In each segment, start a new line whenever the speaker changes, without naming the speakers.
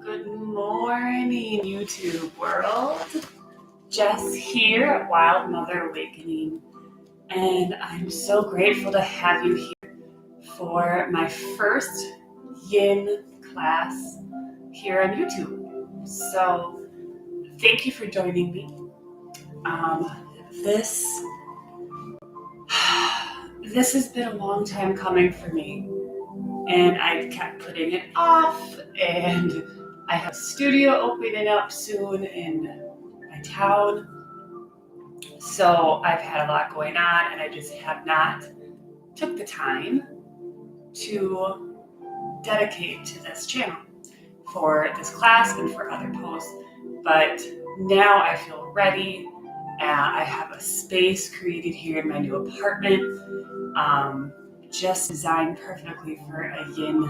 Good morning, YouTube world. Jess here at Wild Mother Awakening, and I'm so grateful to have you here for my first yin class here on YouTube. So thank you for joining me. This has been a long time coming for me, and I kept putting it off, and I have a studio opening up soon in my town. So I've had a lot going on, and I just have not took the time to dedicate to this channel for this class and for other posts. But now I feel ready. I have a space created here in my new apartment, just designed perfectly for a yin.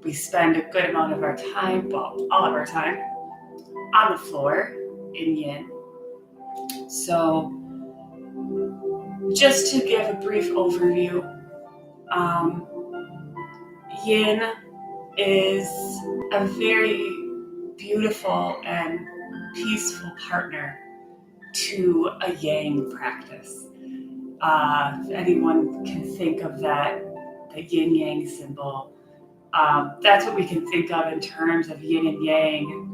We spend a good amount of our time, well, all of our time, on the floor in yin. So just to give a brief overview, yin is a very beautiful and peaceful partner to a yang practice. If anyone can think of that, the yin-yang symbol, that's what we can think of in terms of yin and yang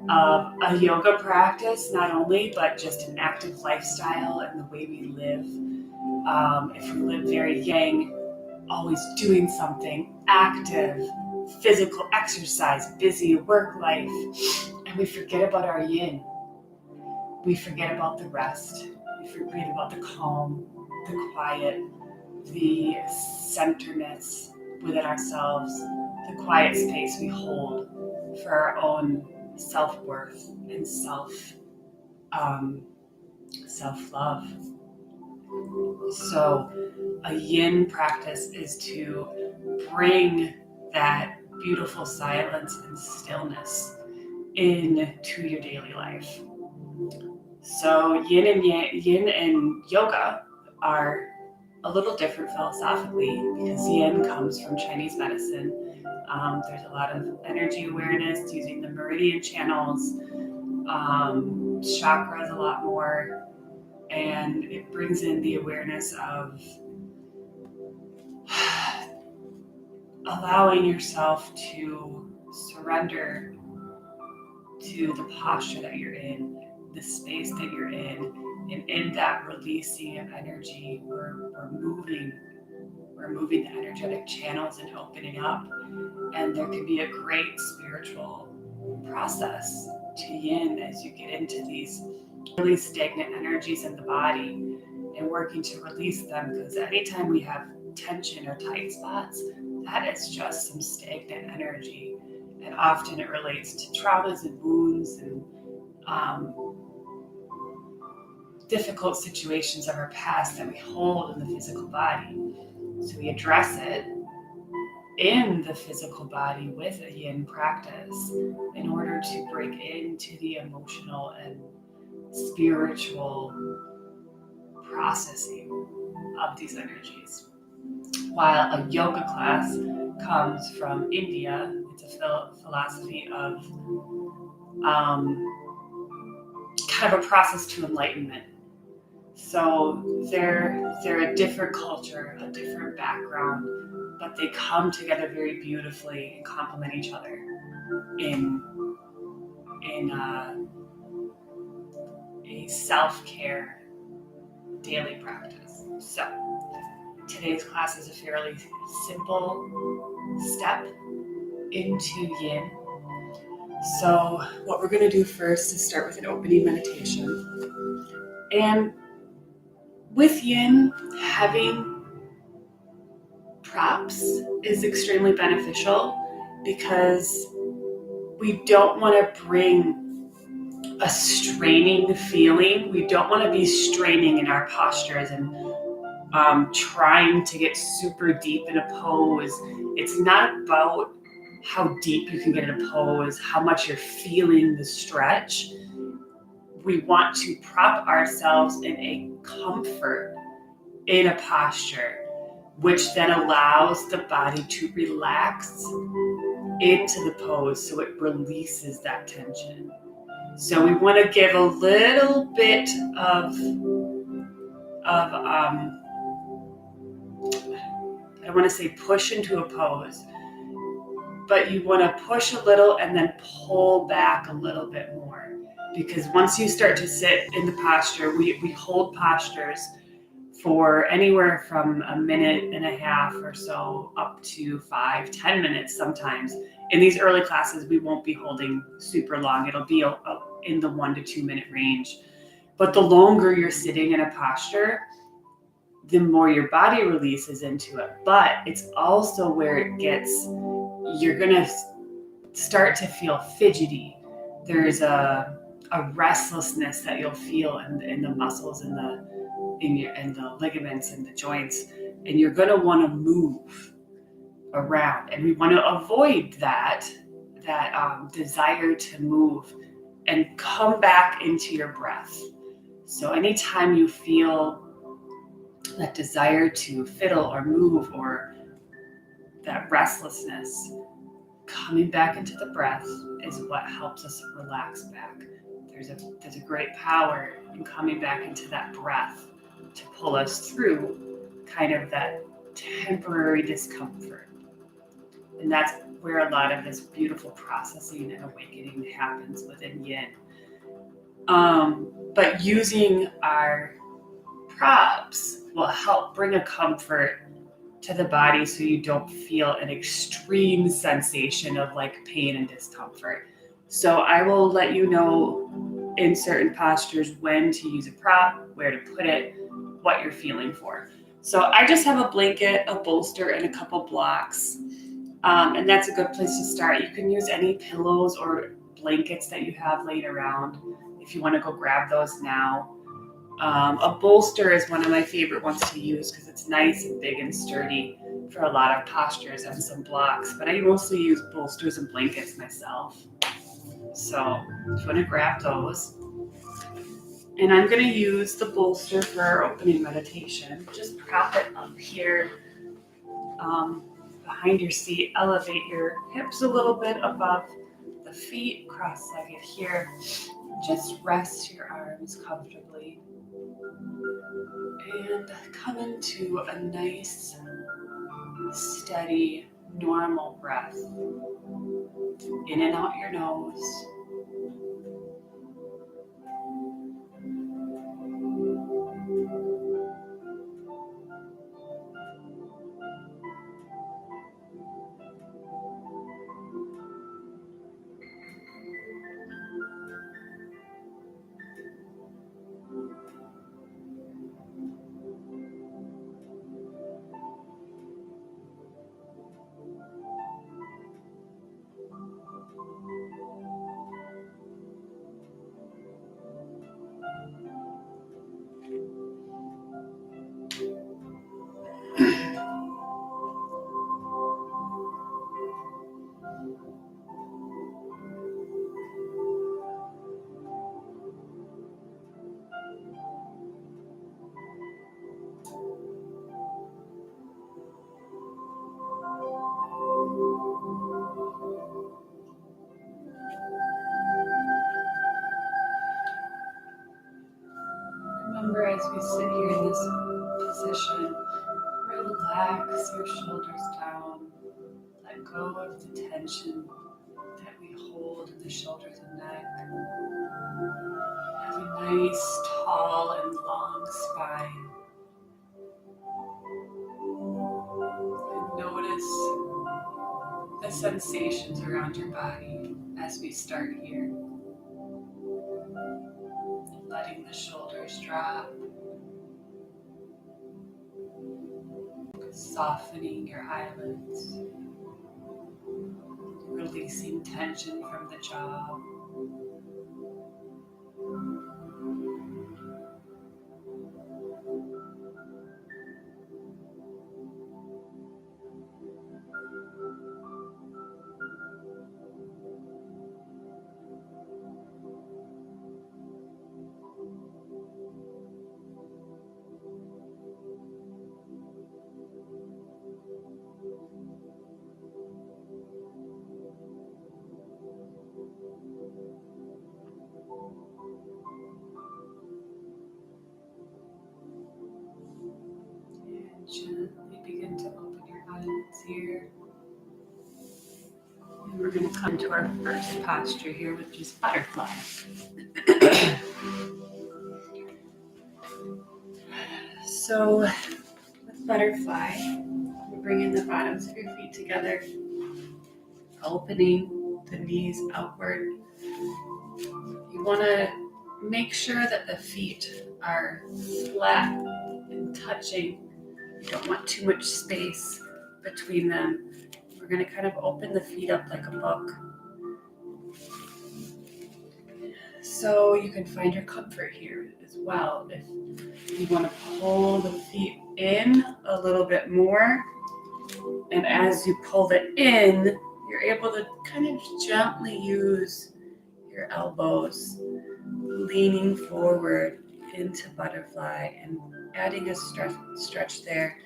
of a yoga practice, not only, but just an active lifestyle and the way we live. If we live very yang, always doing something, active, physical exercise, busy work life, and we forget about our yin. We forget about the rest. We forget about the calm, the quiet, the centeredness within ourselves, the quiet space we hold for our own self-worth and self-love. So a yin practice is to bring that beautiful silence and stillness into your daily life. So yin and yoga are a little different philosophically because yin comes from Chinese medicine. There's a lot of energy awareness using the meridian channels, chakras a lot more, and it brings in the awareness of allowing yourself to surrender to the posture that you're in, the space that you're in, and in that releasing of energy, we're moving the energetic channels and opening up, and there can be a great spiritual process to yin as you get into these really stagnant energies in the body and working to release them, because anytime we have tension or tight spots, that is just some stagnant energy, and often it relates to traumas and wounds and difficult situations of our past that we hold in the physical body. So we address it in the physical body with a yin practice in order to break into the emotional and spiritual processing of these energies. While a yoga class comes from India, it's a philosophy of kind of a process to enlightenment. So they're a different culture, a different background, but they come together very beautifully and complement each other in a self-care daily practice. So today's class is a fairly simple step into yin. So what we're going to do first is start with an opening meditation. And with yin, having props is extremely beneficial because we don't want to bring a straining feeling. We don't want to be straining in our postures and trying to get super deep in a pose. It's not about how deep you can get in a pose, how much you're feeling the stretch. We want to prop ourselves in a comfort in a posture which then allows the body to relax into the pose so it releases that tension. So we want to give a little bit of I don't want to say push into a pose, but you want to push a little and then pull back a little bit more. Because once you start to sit in the posture, we hold postures for anywhere from a minute and a half or so up to 5-10 minutes sometimes. In these early classes, we won't be holding super long. It'll be in the 1 to 2 minute range. But the longer you're sitting in a posture, the more your body releases into it. But it's also where it gets, you're going to start to feel fidgety. There's a restlessness that you'll feel in the muscles and the ligaments and the joints, and you're going to want to move around. And we want to avoid that desire to move and come back into your breath. So anytime you feel that desire to fiddle or move or that restlessness, coming back into the breath is what helps us relax back. There's a great power in coming back into that breath to pull us through kind of that temporary discomfort. And that's where a lot of this beautiful processing and awakening happens within yin. But using our props will help bring a comfort to the body so you don't feel an extreme sensation of like pain and discomfort. So I will let you know in certain postures when to use a prop, where to put it, what you're feeling for. So I just have a blanket, a bolster, and a couple blocks. And that's a good place to start. You can use any pillows or blankets that you have laid around if you want to go grab those now. A bolster is one of my favorite ones to use because it's nice and big and sturdy for a lot of postures and some blocks. But I mostly use bolsters and blankets myself. So if you want to grab those. And I'm going to use the bolster for our opening meditation. Just prop it up here behind your seat. Elevate your hips a little bit above the feet, cross-legged here. Just rest your arms comfortably. And come into a nice, steady, normal breath. In and out your nose. Remember, as we sit here in this position, relax your shoulders down. Let go of the tension that we hold in the shoulders and neck. Have a nice, tall, and long spine. And notice the sensations around your body as we start here. Letting the shoulders drop. Softening your eyelids. Releasing tension from the jaw. Gently begin to open your eyelids here. And we're going to come to our first posture here, which is butterfly. So with butterfly, we're bringing the bottoms of your feet together, opening the knees outward. You want to make sure that the feet are flat and touching. You don't want too much space between them. We're going to kind of open the feet up like a book. So you can find your comfort here as well. If you want to pull the feet in a little bit more, and as you pull it in, you're able to kind of gently use your elbows, leaning forward into butterfly and adding a stretch there.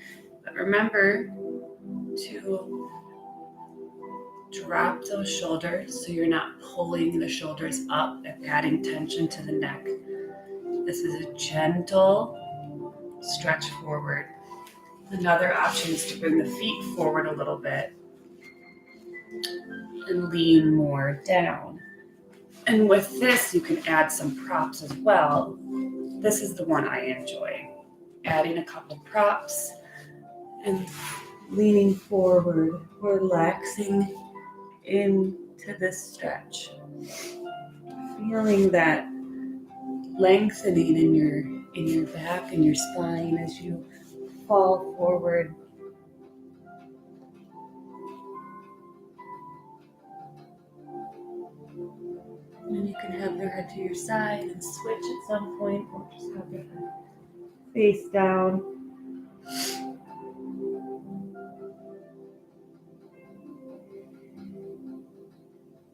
But remember to drop those shoulders so you're not pulling the shoulders up and adding tension to the neck. This is a gentle stretch forward. Another option is to bring the feet forward a little bit and lean more down. And with this, you can add some props as well. This is the one I enjoy. Adding a couple props and leaning forward, relaxing into this stretch. Feeling that lengthening in your back and your spine as you fall forward. And you can have your head to your side and switch at some point, or just have your head face down.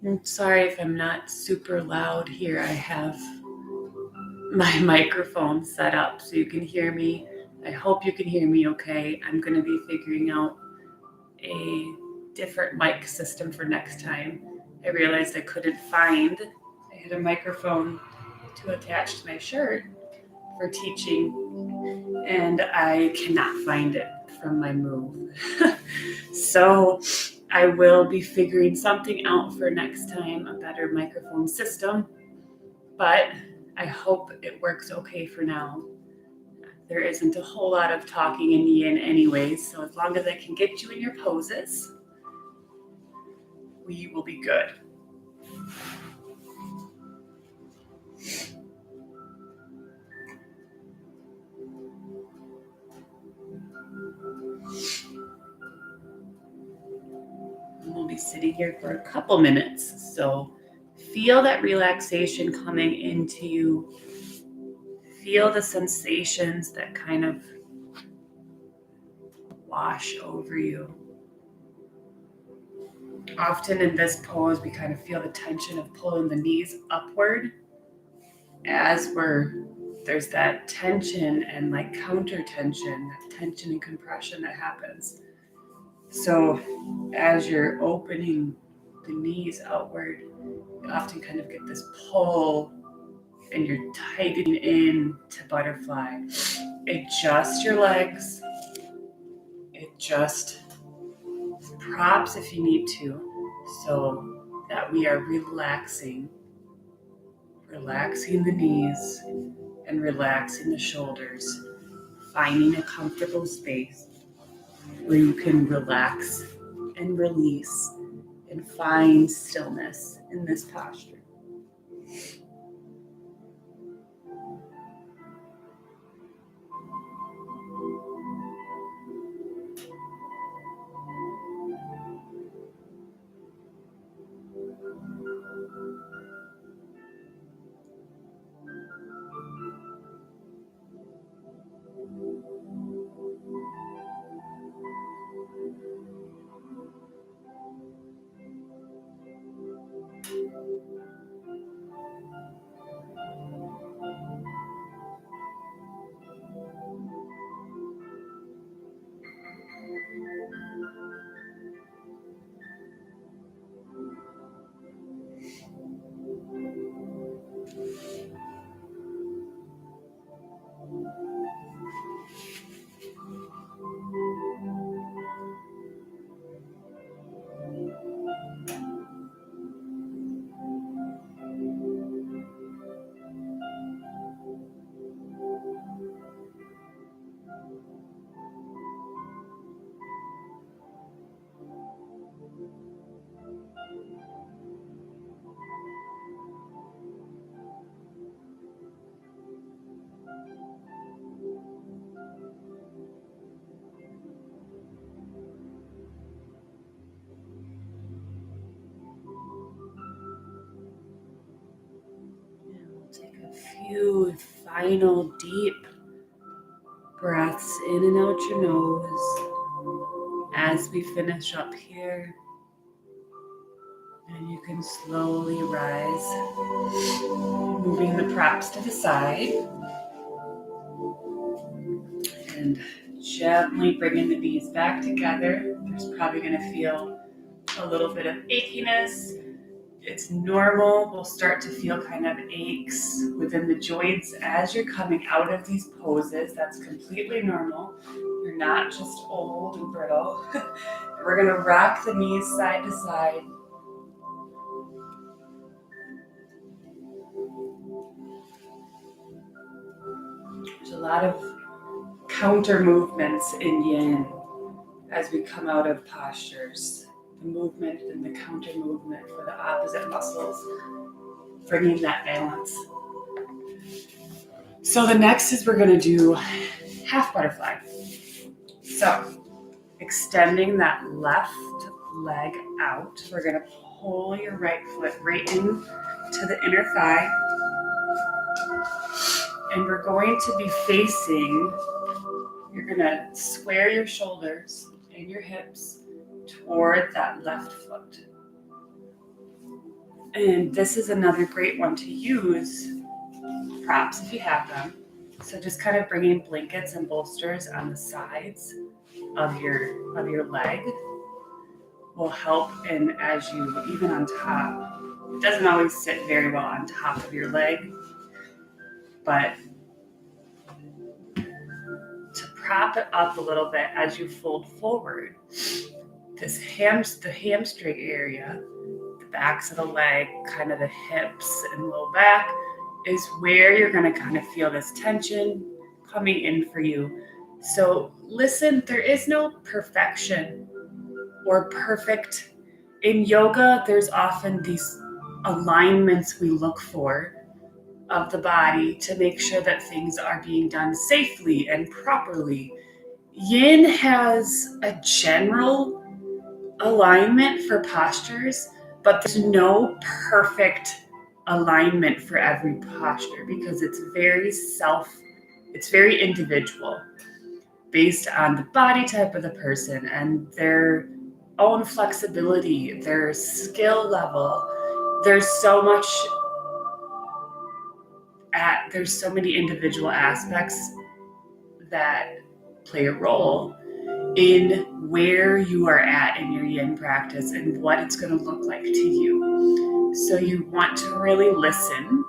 I'm sorry if I'm not super loud here. I have my microphone set up so you can hear me. I hope you can hear me okay. I'm going to be figuring out a different mic system for next time. I realized I couldn't find, I had a microphone to attach to my shirt for teaching, and I cannot find it from my move. So I will be figuring something out for next time, a better microphone system, but I hope it works okay for now. There isn't a whole lot of talking in yin anyways, so as long as I can get you in your poses, we will be good. We'll be sitting here for a couple minutes, so feel that relaxation coming into you. Feel the sensations that kind of wash over you. Often in this pose, we kind of feel the tension of pulling the knees upward as there's that tension and like counter tension, that tension and compression that happens. So as you're opening the knees outward, you often kind of get this pull and you're tightening in to butterfly. Adjust your legs, adjust props if you need to, so that we are relaxing the knees and relaxing the shoulders, finding a comfortable space where you can relax and release and find stillness in this posture. final deep breaths in and out your nose as we finish up here. And you can slowly rise, moving the props to the side and gently bringing the knees back together. There's probably going to feel a little bit of achiness. It's normal. We'll start to feel kind of aches within the joints as you're coming out of these poses. That's completely normal. You're not just old and brittle. We're going to rock the knees side to side. There's a lot of counter movements in yin as we come out of postures. The movement and the counter movement for the opposite muscles, bringing that balance. So the next is we're going to do half butterfly. So extending that left leg out, we're going to pull your right foot right in to the inner thigh. And we're going to be facing, you're going to square your shoulders and your hips toward that left foot. And this is another great one to use, props if you have them. So just kind of bringing blankets and bolsters on the sides of your leg will help. And as you, even on top, it doesn't always sit very well on top of your leg, but to prop it up a little bit as you fold forward, the hamstring area, the backs of the leg, kind of the hips and low back, is where you're going to kind of feel this tension coming in for you. So listen, there is no perfection or perfect. In yoga, there's often these alignments we look for of the body to make sure that things are being done safely and properly. Yin has a general alignment for postures, but there's no perfect alignment for every posture because it's very individual based on the body type of the person and their own flexibility, their skill level. There's so many individual aspects that play a role in where you are at in your yin practice and what it's going to look like to you. So you want to really listen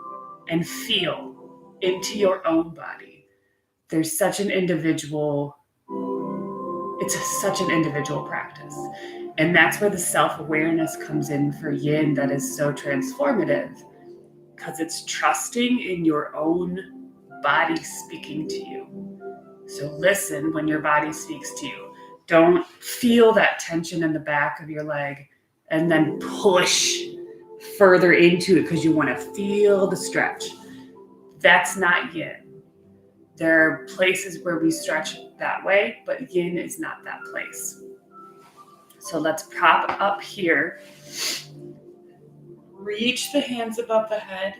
and feel into your own body. There's such an individual practice. And that's where the self-awareness comes in for yin that is so transformative, because it's trusting in your own body speaking to you. So listen when your body speaks to you. Don't feel that tension in the back of your leg and then push further into it because you want to feel the stretch. That's not yin. There are places where we stretch that way, but yin is not that place. So let's prop up here. Reach the hands above the head.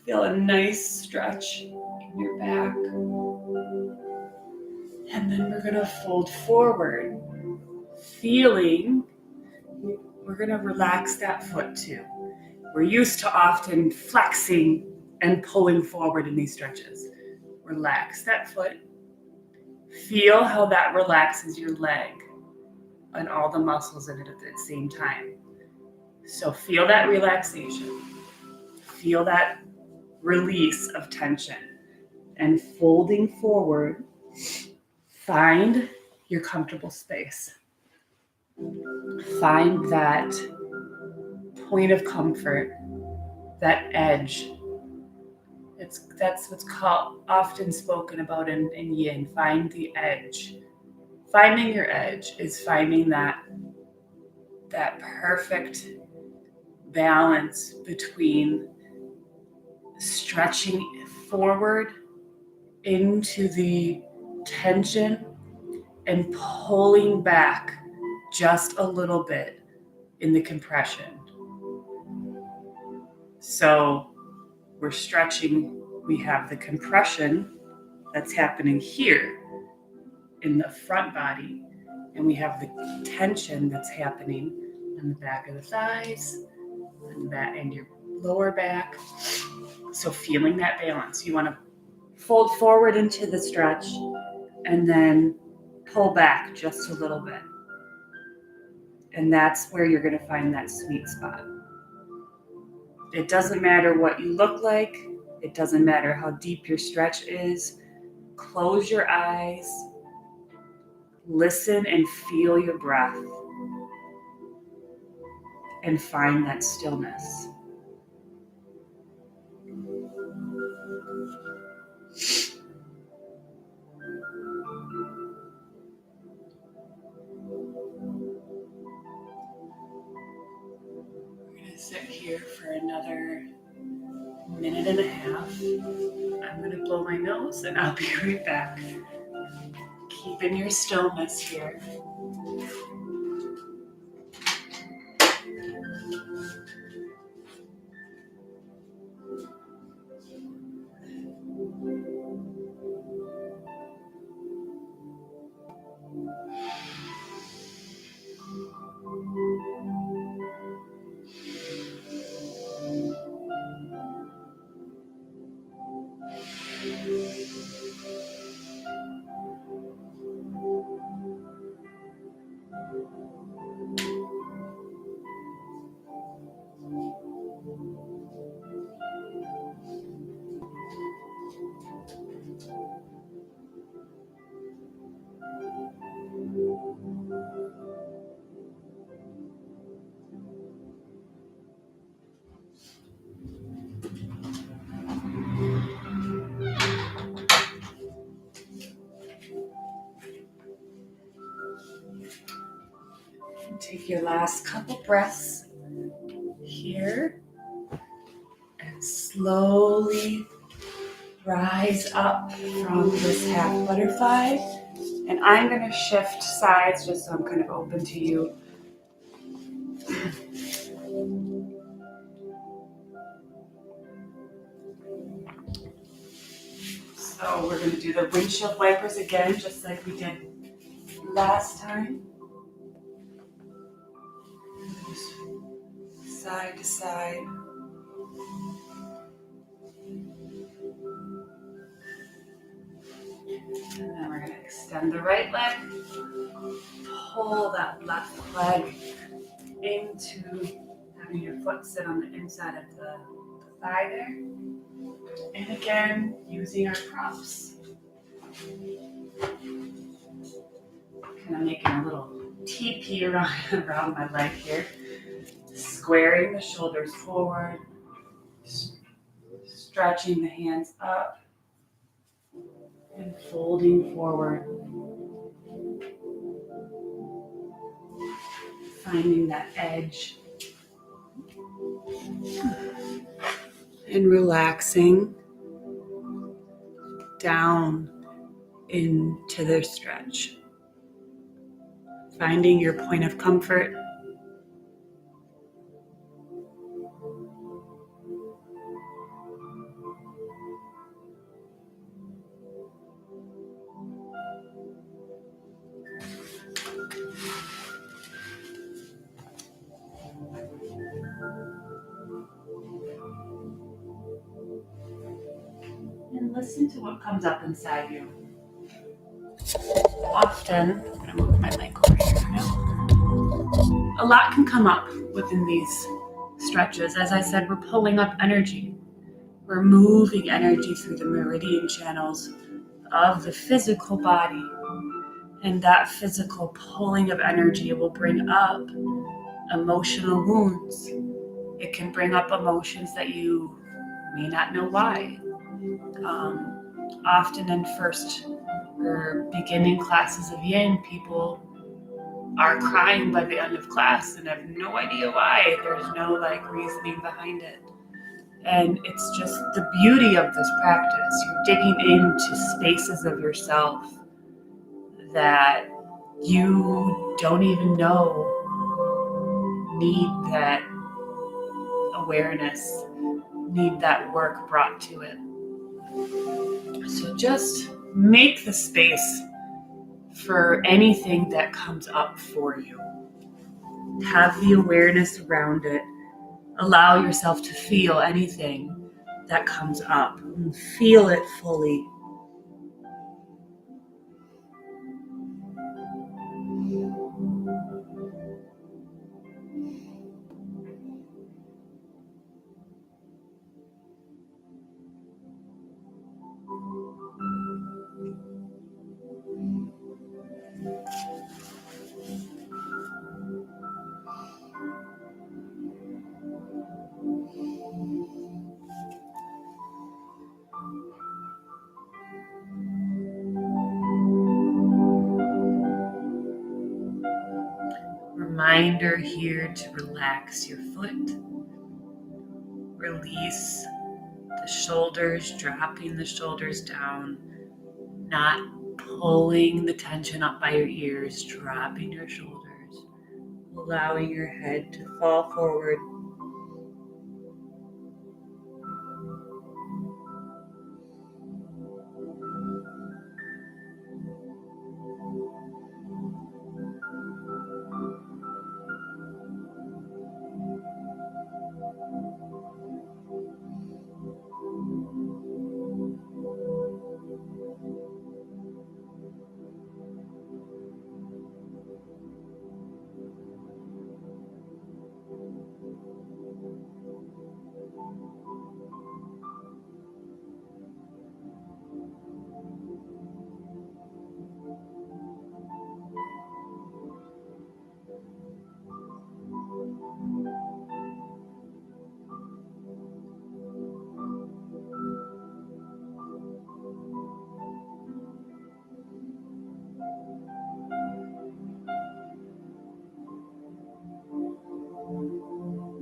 Feel a nice stretch in your back. And then we're going to fold forward. Feeling, we're going to relax that foot too. We're used to often flexing and pulling forward in these stretches. Relax that foot. Feel how that relaxes your leg and all the muscles in it at the same time. So feel that relaxation. Feel that release of tension. And folding forward, find your comfortable space. Find that point of comfort, that edge. That's what's often spoken about in yin. Find the edge. Finding your edge is finding that perfect balance between stretching forward into the tension and pulling back just a little bit in the compression. So we're stretching We have the compression that's happening here in the front body, and we have the tension that's happening on the back of the thighs and your lower back. So feeling that balance, you want to fold forward into the stretch and then pull back just a little bit. And that's where you're going to find that sweet spot. It doesn't matter what you look like. It doesn't matter how deep your stretch is. Close your eyes. Listen and feel your breath. And find that stillness. We're going to sit here for another minute and a half. I'm going to blow my nose and I'll be right back. Keeping your stillness here. Take your last couple breaths here and slowly rise up from this half butterfly. And I'm going to shift sides just so I'm kind of open to you. So we're going to do the windshield wipers again, just like we did last time. Side to side. And then we're going to extend the right leg. Pull that left leg into having your foot sit on the inside of the thigh there. And again, using our props. Kind of making a little teepee around my leg here. Squaring the shoulders forward. Stretching the hands up. And folding forward. Finding that edge. And relaxing down into the stretch. Finding your point of comfort. And listen to what comes up inside you. Often, I'm going to move my mic over here for now. A lot can come up within these stretches. As I said, we're pulling up energy. We're moving energy through the meridian channels of the physical body. And that physical pulling of energy will bring up emotional wounds. It can bring up emotions that you may not know why. Often in first or beginning classes of Yin, people are crying by the end of class and have no idea why. There's no reasoning behind it. And it's just the beauty of this practice. You're digging into spaces of yourself that you don't even know need that awareness, need that work brought to it. So just make the space for anything that comes up for you. Have the awareness around it. Allow yourself to feel anything that comes up and feel it fully. Reminder here to relax your foot. Release the shoulders, dropping the shoulders down, not pulling the tension up by your ears, dropping your shoulders, allowing your head to fall forward.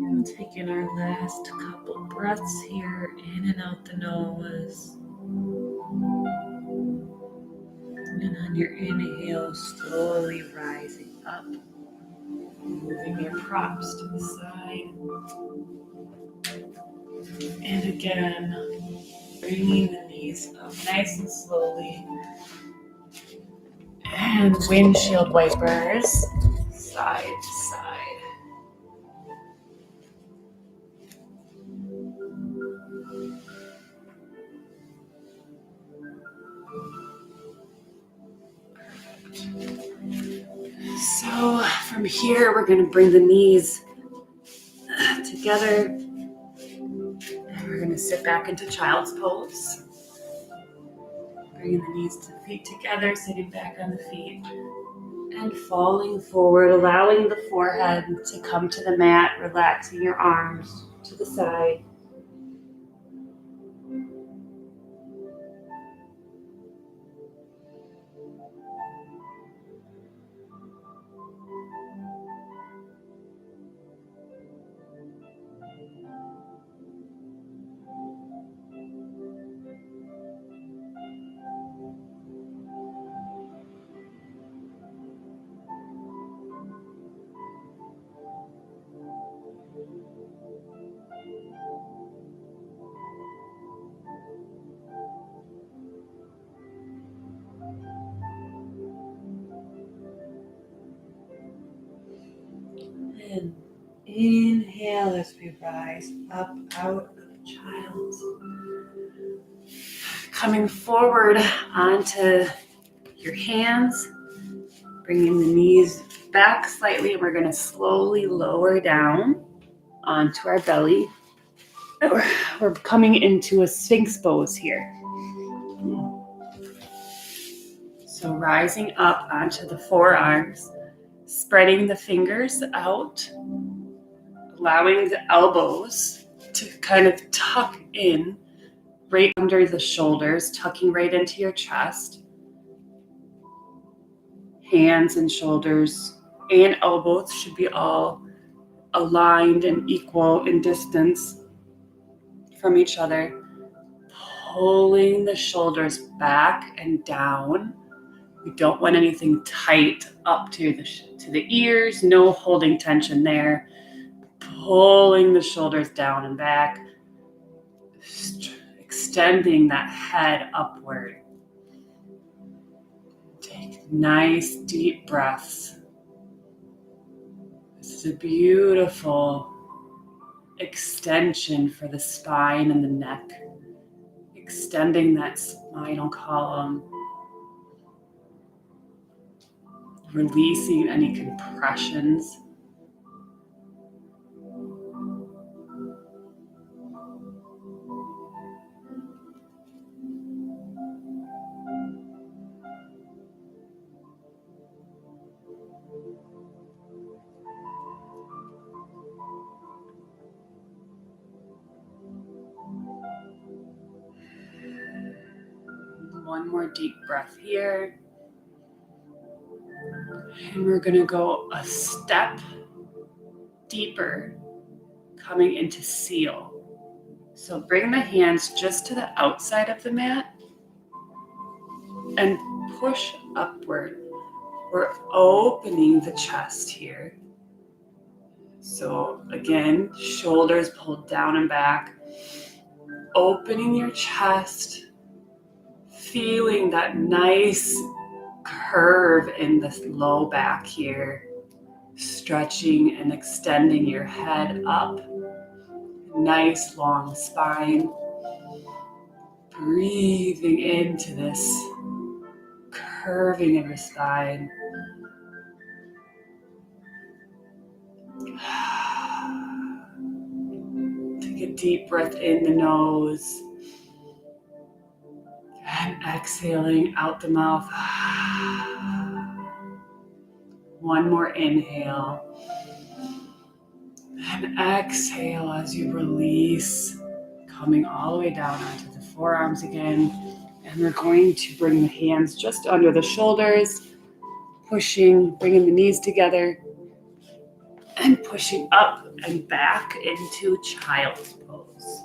And taking our last couple breaths here, in and out the nose. And on your inhale, slowly rising up, moving your props to the side. And again, bringing the knees up nice and slowly. And windshield wipers, side to side. So from here, we're going to bring the knees together. And we're going to sit back into child's pose. Bringing the knees to the feet together, sitting back on the feet. And falling forward, allowing the forehead to come to the mat, relaxing your arms to the side. And inhale as we rise up out of child's. Coming forward onto your hands, bringing the knees back slightly. We're going to slowly lower down onto our belly. We're coming into a Sphinx pose here. So rising up onto the forearms, spreading the fingers out, allowing the elbows to kind of tuck in right under the shoulders, tucking right into your chest. Hands and shoulders and elbows should be all aligned and equal in distance from each other. Pulling the shoulders back and down. We don't want anything tight up to the ears, no holding tension there. Pulling the shoulders down and back. extending that head upward. Take nice deep breaths. This is a beautiful extension for the spine and the neck, extending that spinal column, releasing any compressions. One more deep breath here. And we're going to go a step deeper, coming into seal. So bring the hands just to the outside of the mat and push upward. We're opening the chest here. So again, shoulders pulled down and back, opening your chest, feeling that nice curve in the low back here, stretching and extending your head up, nice long spine, breathing into this curving of your spine. Take a deep breath in the nose and exhaling out the mouth. One more inhale and exhale as you release, coming all the way down onto the forearms again. And we're going to bring the hands just under the shoulders, pushing, bringing the knees together, and pushing up and back into child's pose.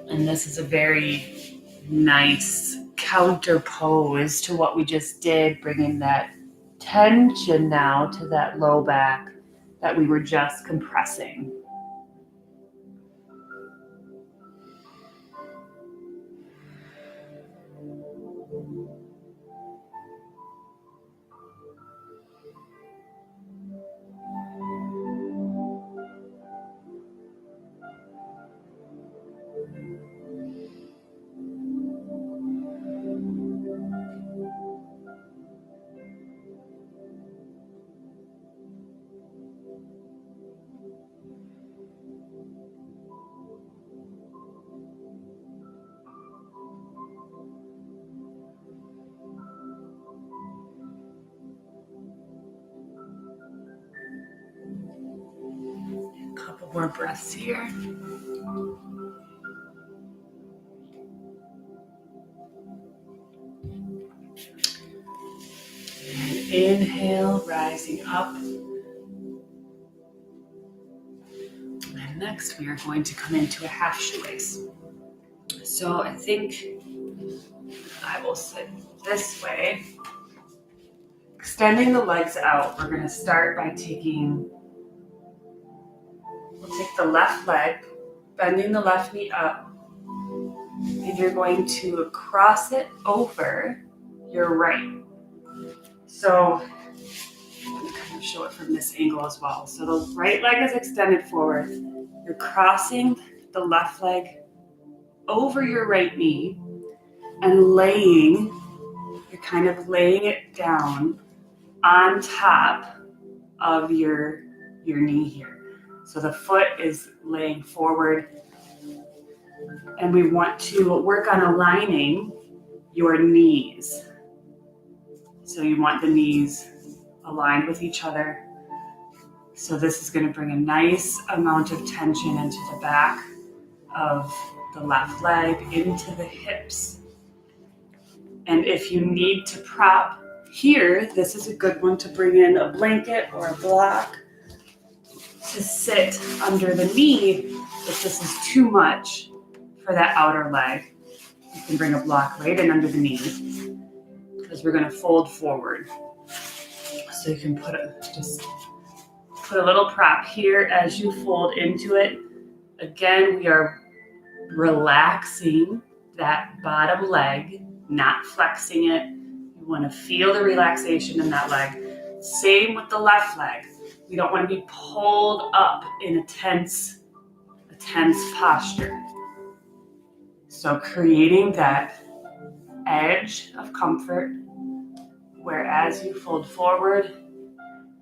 And this is a very nice counter pose to what we just did, bringing that tension now to that low back that we were just compressing. Couple more breaths here. And inhale, rising up. And next we are going to come into a half shoelace. So I think I will sit this way. Extending the legs out, we're going to start by we'll take the left leg, bending the left knee up, and you're going to cross it over your right. So I'm going to kind of show it from this angle as well. So the right leg is extended forward. You're crossing the left leg over your right knee and you're kind of laying it down on top of your knee here. So the foot is laying forward, and we want to work on aligning your knees. So you want the knees aligned with each other. So this is going to bring a nice amount of tension into the back of the left leg, into the hips. And if you need to prop here, this is a good one to bring in a blanket or a block to sit under the knee if this is too much for that outer leg. You can bring a block right in under the knee because we're going to fold forward. So you can just put a little prop here as you fold into it. Again, we are relaxing that bottom leg, not flexing it. You want to feel the relaxation in that leg. Same with the left leg. We don't want to be pulled up in a tense posture. So creating that edge of comfort where as you fold forward,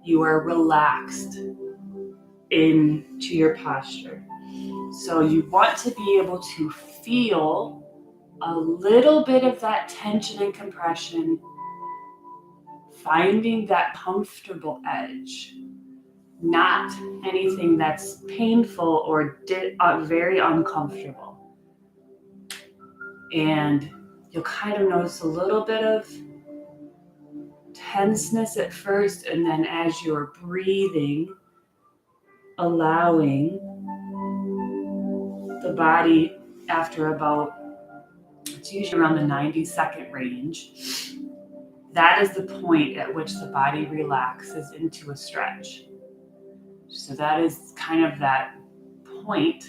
you are relaxed into your posture. So you want to be able to feel a little bit of that tension and compression, finding that comfortable edge, not anything that's painful or very uncomfortable. And you'll kind of notice a little bit of tenseness at first, and then as you're breathing, allowing the body after about, it's usually around the 90-second range, that is the point at which the body relaxes into a stretch. So that is kind of that point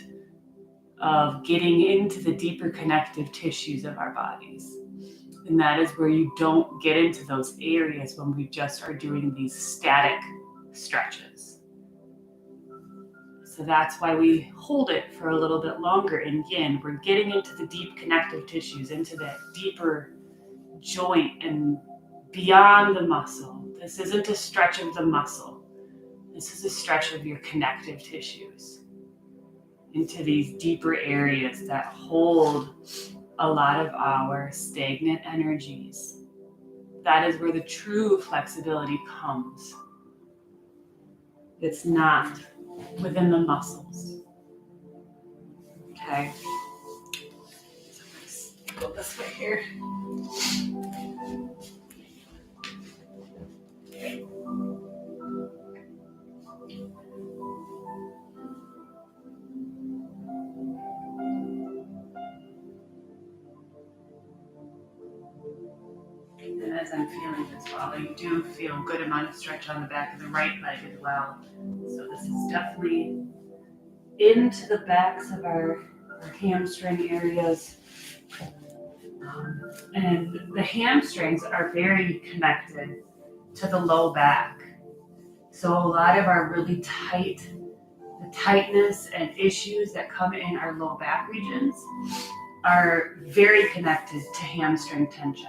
of getting into the deeper connective tissues of our bodies. And that is where you don't get into those areas when we just are doing these static stretches. So that's why we hold it for a little bit longer. And again, we're getting into the deep connective tissues, into that deeper joint and beyond the muscle. This isn't a stretch of the muscle. This is a stretch of your connective tissues into these deeper areas that hold a lot of our stagnant energies. That is where the true flexibility comes. It's not within the muscles. Okay? So let's go this way here. And as I'm feeling this while, I do feel a good amount of stretch on the back of the right leg as well. So this is definitely into the backs of our hamstring areas. And the hamstrings are very connected to the low back. So a lot of our really the tightness and issues that come in our low back regions are very connected to hamstring tension.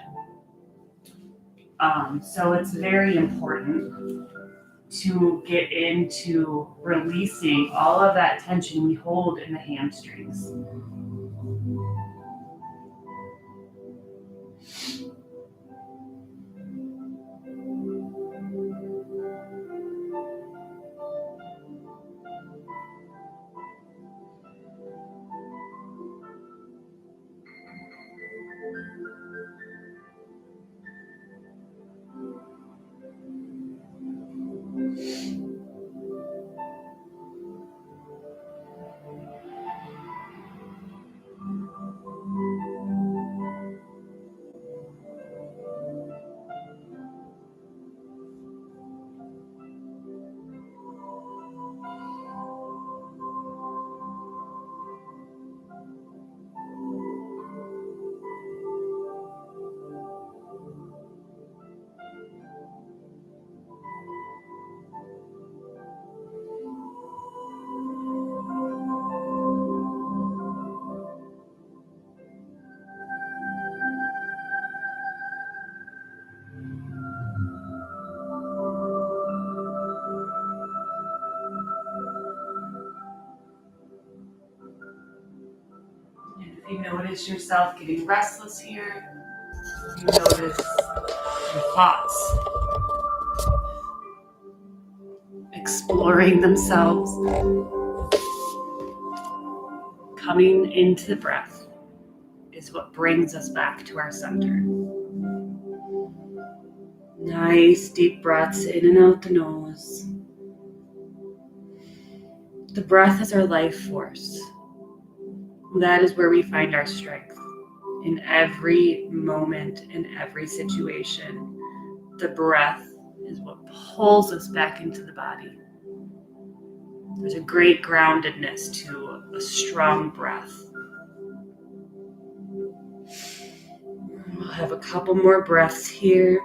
So it's very important to get into releasing all of that tension we hold in the hamstrings. And if you notice yourself getting restless here, you notice your thoughts exploring themselves, coming into the breath is what brings us back to our center. Nice deep breaths in and out the nose. The breath is our life force. That is where we find our strength. In every moment, in every situation, the breath is what pulls us back into the body. There's a great groundedness to a strong breath. We'll have a couple more breaths here.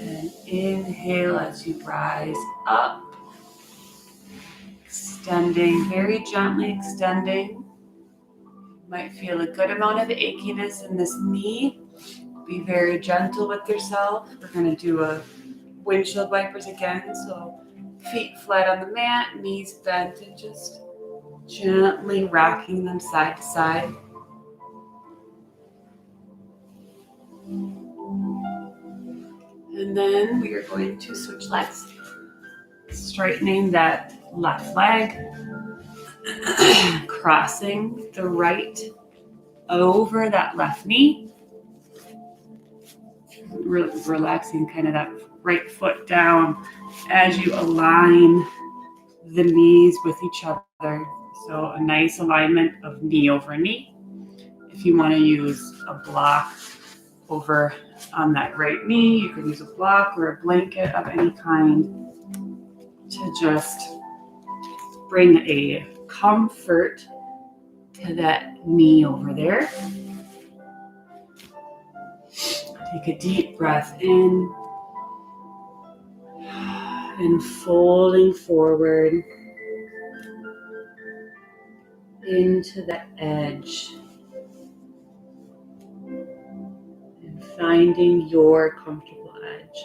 And inhale as you rise up, extending, very gently extending. You might feel a good amount of achiness in this knee. Be very gentle with yourself. We're going to do a windshield wipers again. So feet flat on the mat, knees bent, and just gently rocking them side to side. And then we are going to switch legs, straightening that left leg, crossing the right over that left knee, relaxing kind of that right foot down as you align the knees with each other. So a nice alignment of knee over knee. If you want to use a block over on that right knee, you can use a block or a blanket of any kind to just bring a comfort to that knee over there. Take a deep breath in and folding forward into the edge and finding your comfortable edge.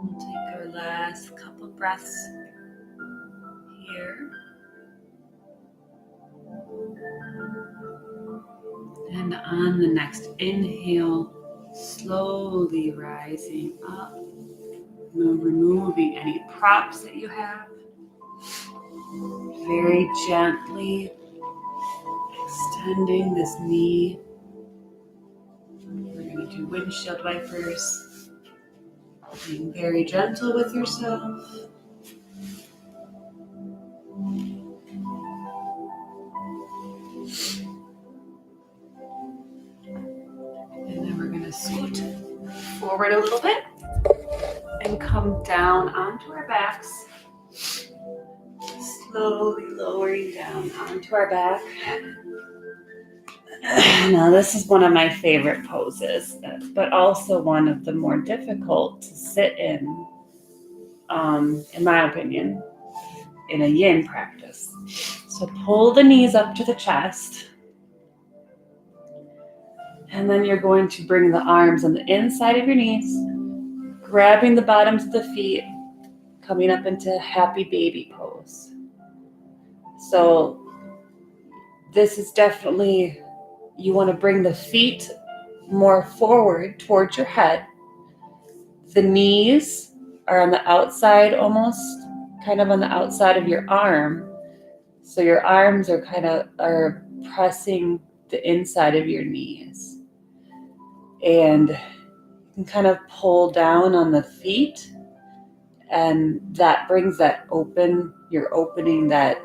We'll take our last couple breaths here. And on the next inhale, slowly rising up, removing any props that you have. Very gently extending this knee. We're going to do windshield wipers. Being very gentle with yourself. forward a little bit and come down onto our backs. Slowly lowering down onto our back. Now, this is one of my favorite poses, but also one of the more difficult to sit in my opinion, in a yin practice. So pull the knees up to the chest, and then you're going to bring the arms on the inside of your knees, grabbing the bottoms of the feet, coming up into happy baby pose. So this is definitely, you want to bring the feet more forward towards your head. The knees are on the outside, almost kind of on the outside of your arm. So your arms are pressing the inside of your knees. And you can kind of pull down on the feet, and that brings that open, you're opening that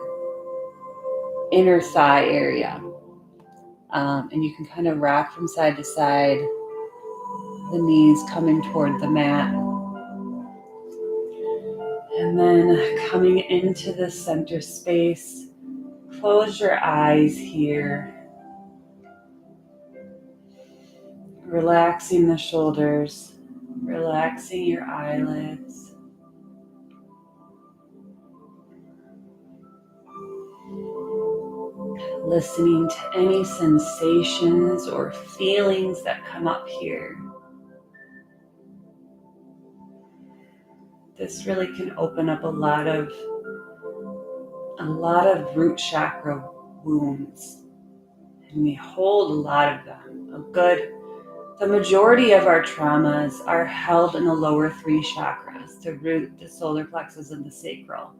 inner thigh area. And you can kind of rock from side to side, the knees coming toward the mat. And then coming into the center space, close your eyes here. Relaxing the shoulders, relaxing your eyelids. Listening to any sensations or feelings that come up here. This really can open up a lot of root chakra wounds. And we hold a lot of them. The majority of our traumas are held in the lower three chakras, the root, the solar plexus, and the sacral.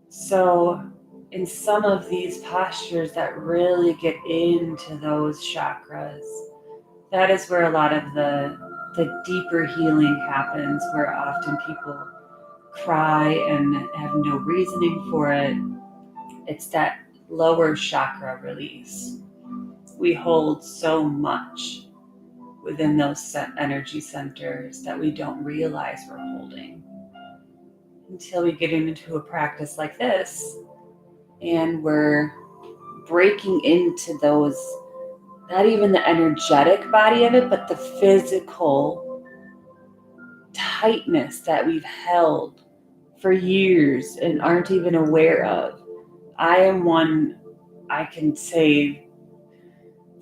So in some of these postures that really get into those chakras, that is where a lot of the deeper healing happens, where often people cry and have no reasoning for it. It's that lower chakra release. We hold so much within those energy centers that we don't realize we're holding until we get into a practice like this and we're breaking into those, not even the energetic body of it, but the physical tightness that we've held for years and aren't even aware of. I am one, I can say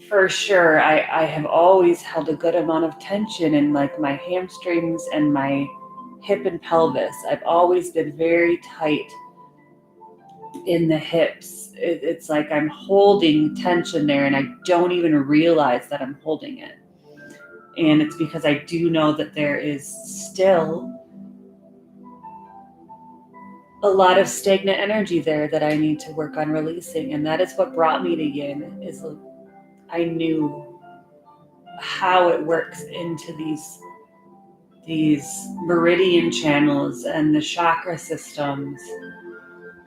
for sure, I have always held a good amount of tension in like my hamstrings and my hip and pelvis. I've always been very tight in the hips. It's like I'm holding tension there and I don't even realize that I'm holding it. And it's because I do know that there is still a lot of stagnant energy there that I need to work on releasing. And that is what brought me to yin, is I knew how it works into these meridian channels and the chakra systems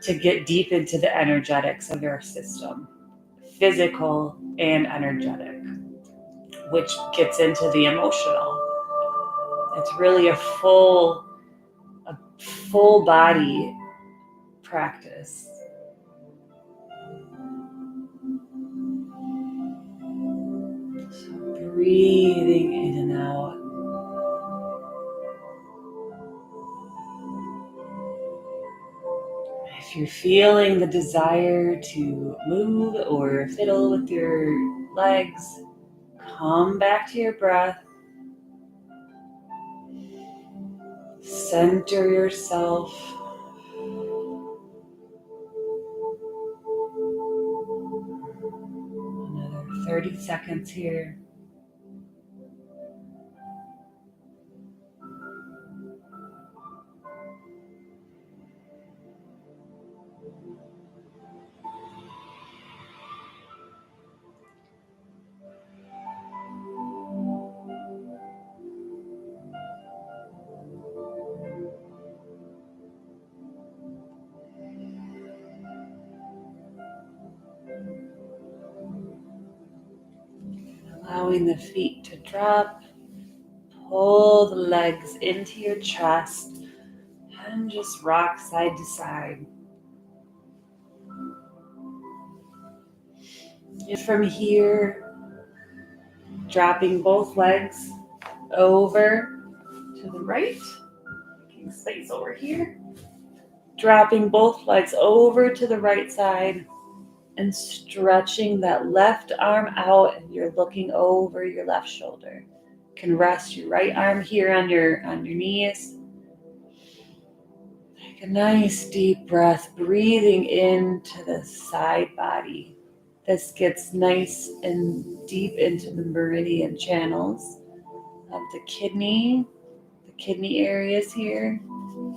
to get deep into the energetics of your system, physical and energetic, which gets into the emotional. It's really a full body practice. So breathing in and out. If you're feeling the desire to move or fiddle with your legs, come back to your breath. Center yourself. Another 30 seconds here. Allowing the feet to drop, Pull the legs into your chest and just rock side to side. And from here, dropping both legs over to the right, making space over here. Dropping both legs over to the right side and stretching that left arm out, and you're looking over your left shoulder. You can rest your right arm here on your knees. Take a nice deep breath, breathing into the side body. This gets nice and deep into the meridian channels of the kidney areas here,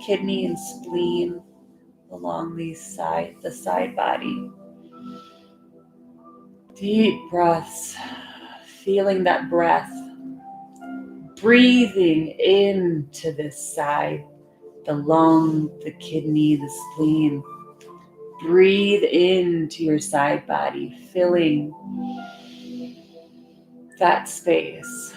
kidney and spleen along the side body. Deep breaths, feeling that breath, breathing into this side, the lung, the kidney, the spleen. Breathe into your side body, filling that space.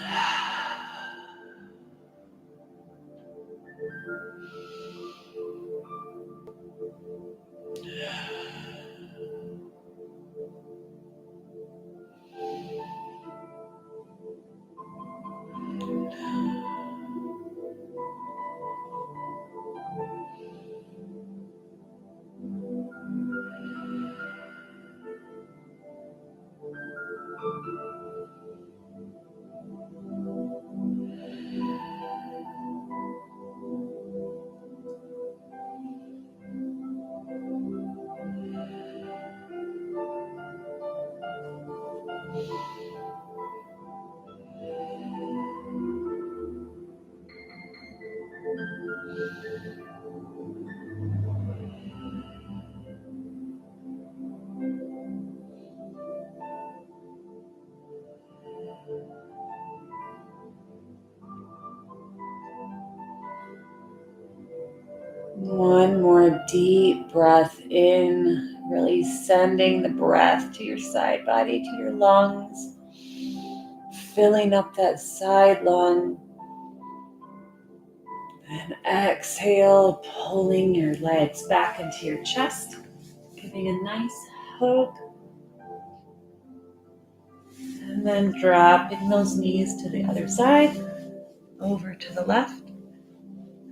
One more deep breath in, really sending the breath to your side body, to your lungs, filling up that side lung. And exhale, pulling your legs back into your chest, giving a nice hug. And then dropping those knees to the other side, over to the left.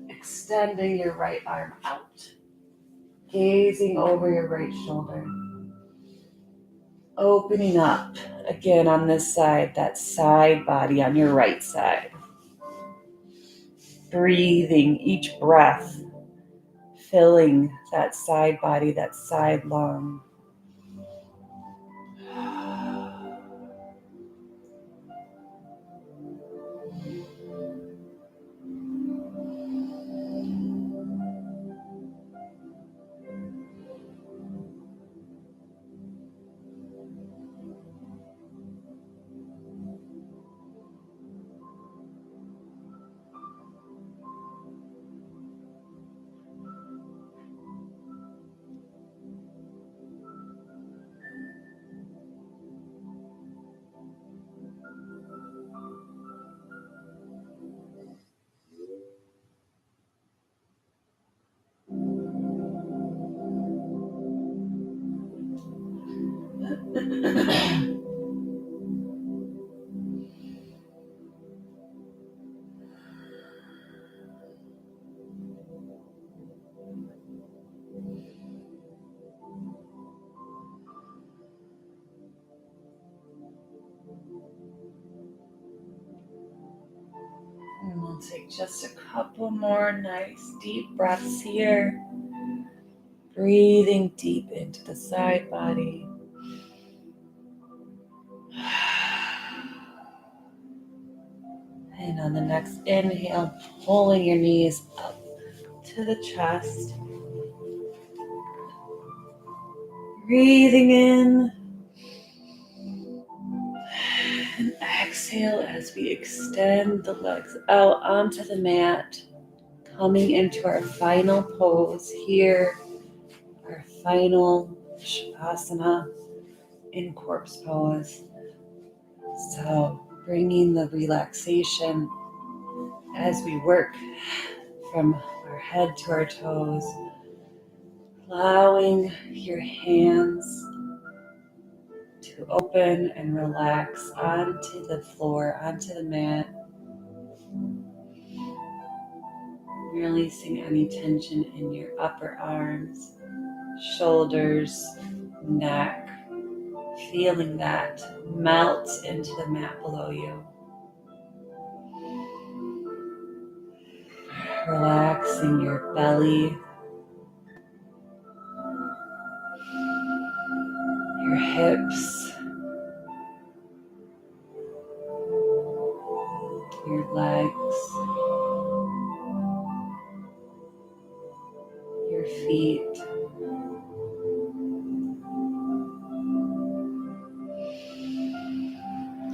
Extending your right arm out, gazing over your right shoulder. Opening up again on this side, that side body on your right side. Breathing each breath, filling that side body, that side lung. And we'll take just a couple more nice deep breaths here. Breathing deep into the side body. And on the next inhale, pulling your knees up to the chest. Breathing in. And exhale as we extend the legs out onto the mat. Coming into our final pose here. Our final Shavasana in corpse pose. So bringing the relaxation as we work from our head to our toes, allowing your hands to open and relax onto the floor, onto the mat, releasing any tension in your upper arms, shoulders, neck, feeling that melt into the mat below you. Relaxing your belly, your hips, your legs, your feet.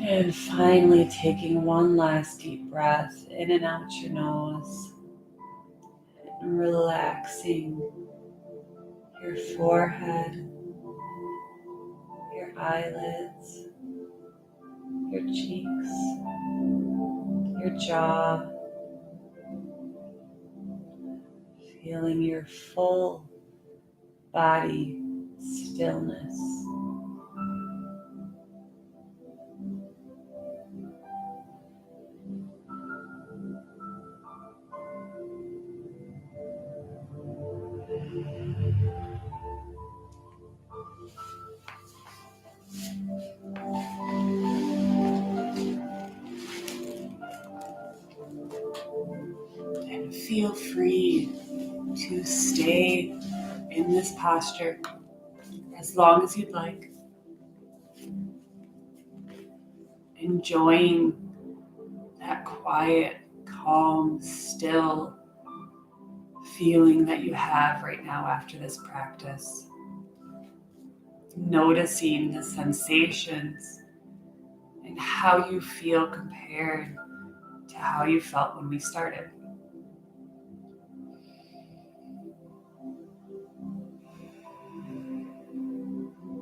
And finally taking one last deep breath in and out your nose, and relaxing your forehead, your eyelids, your cheeks, your jaw, feeling your full body stillness. And feel free to stay in this posture as long as you'd like, enjoying that quiet, calm, still feeling that you have right now after this practice. Noticing the sensations and how you feel compared to how you felt when we started.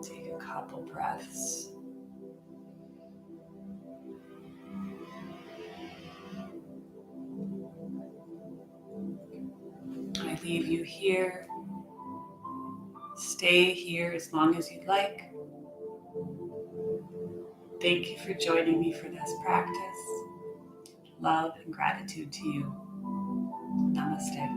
Take a couple breaths. I leave you here. Stay here as long as you'd like. Thank you for joining me for this practice. Love and gratitude to you. Namaste.